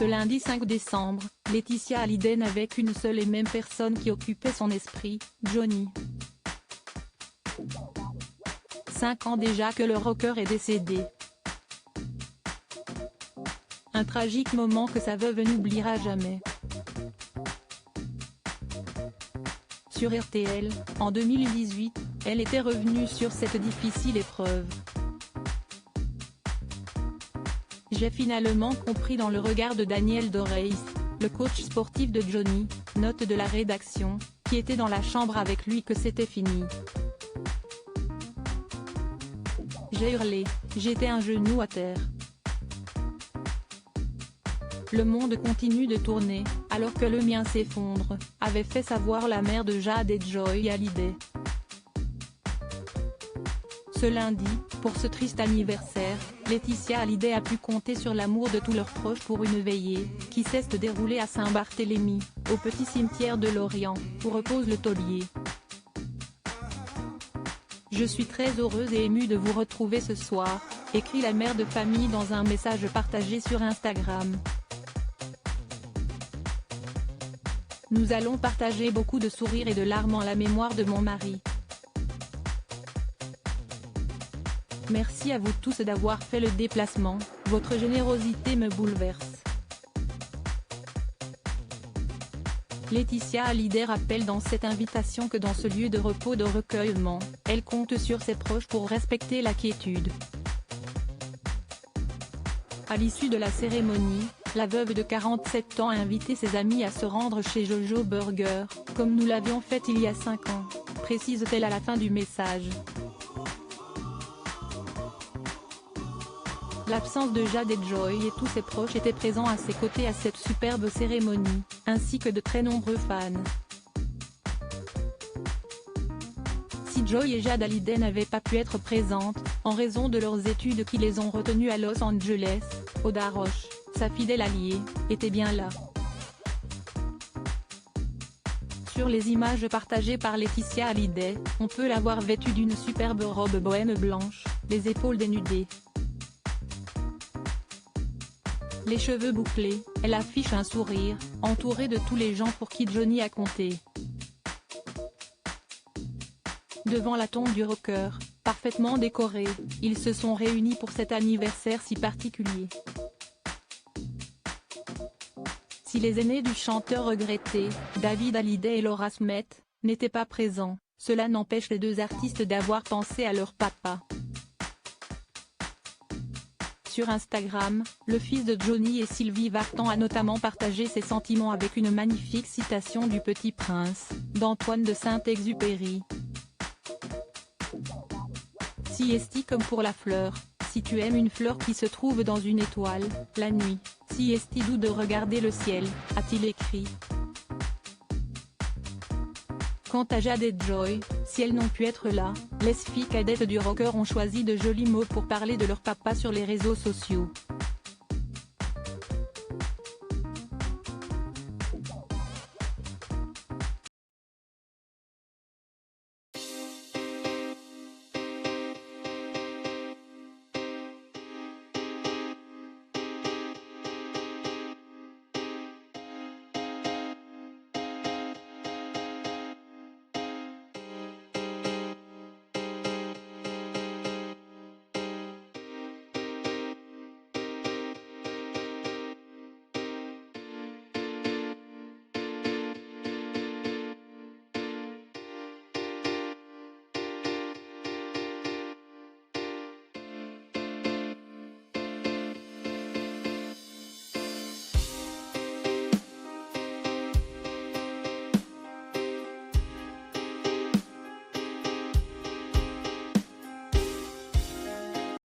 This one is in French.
Ce lundi 5 décembre, Laetitia Hallyday n'avait qu'une seule et même personne qui occupait son esprit, Johnny. 5 ans déjà que le rocker est décédé. Un tragique moment que sa veuve n'oubliera jamais. Sur RTL, en 2018, elle était revenue sur cette difficile épreuve. J'ai finalement compris dans le regard de Daniel Doreis, le coach sportif de Johnny, note de la rédaction, qui était dans la chambre avec lui, que c'était fini. J'ai hurlé, j'étais un genou à terre. Le monde continue de tourner, alors que le mien s'effondre, avait fait savoir la mère de Jade et Joy Hallyday. Ce lundi, pour ce triste anniversaire, Laetitia Hallyday a pu compter sur l'amour de tous leurs proches pour une veillée, qui s'est déroulée à Saint-Barthélemy, au petit cimetière de Lorient, où repose le taulier. Je suis très heureuse et émue de vous retrouver ce soir, écrit la mère de famille dans un message partagé sur Instagram. Nous allons partager beaucoup de sourires et de larmes en la mémoire de mon mari. Merci à vous tous d'avoir fait le déplacement, votre générosité me bouleverse. Laetitia Hallyday rappelle dans cette invitation que dans ce lieu de repos de recueillement, elle compte sur ses proches pour respecter la quiétude. À l'issue de la cérémonie, la veuve de 47 ans a invité ses amis à se rendre chez Jojo Burger, comme nous l'avions fait il y a 5 ans, précise-t-elle à la fin du message. L'absence de Jade et Joy et tous ses proches étaient présents à ses côtés à cette superbe cérémonie, ainsi que de très nombreux fans. Si Joy et Jade Hallyday n'avaient pas pu être présentes, en raison de leurs études qui les ont retenues à Los Angeles, Oda Roche, sa fidèle alliée, était bien là. Sur les images partagées par Laetitia Hallyday, on peut la voir vêtue d'une superbe robe bohème blanche, les épaules dénudées. Les cheveux bouclés, elle affiche un sourire, entourée de tous les gens pour qui Johnny a compté. Devant la tombe du rocker, parfaitement décorée, ils se sont réunis pour cet anniversaire si particulier. Si les aînés du chanteur regretté, David Hallyday et Laura Smith, n'étaient pas présents, cela n'empêche les deux artistes d'avoir pensé à leur papa. Sur Instagram, le fils de Johnny et Sylvie Vartan a notamment partagé ses sentiments avec une magnifique citation du Petit Prince, d'Antoine de Saint-Exupéry. Si esti comme pour la fleur, si tu aimes une fleur qui se trouve dans une étoile, la nuit, si esti doux de regarder le ciel, a-t-il écrit. Quant à Jade et Joy, si elles n'ont pu être là, les filles cadettes du rocker ont choisi de jolis mots pour parler de leur papa sur les réseaux sociaux.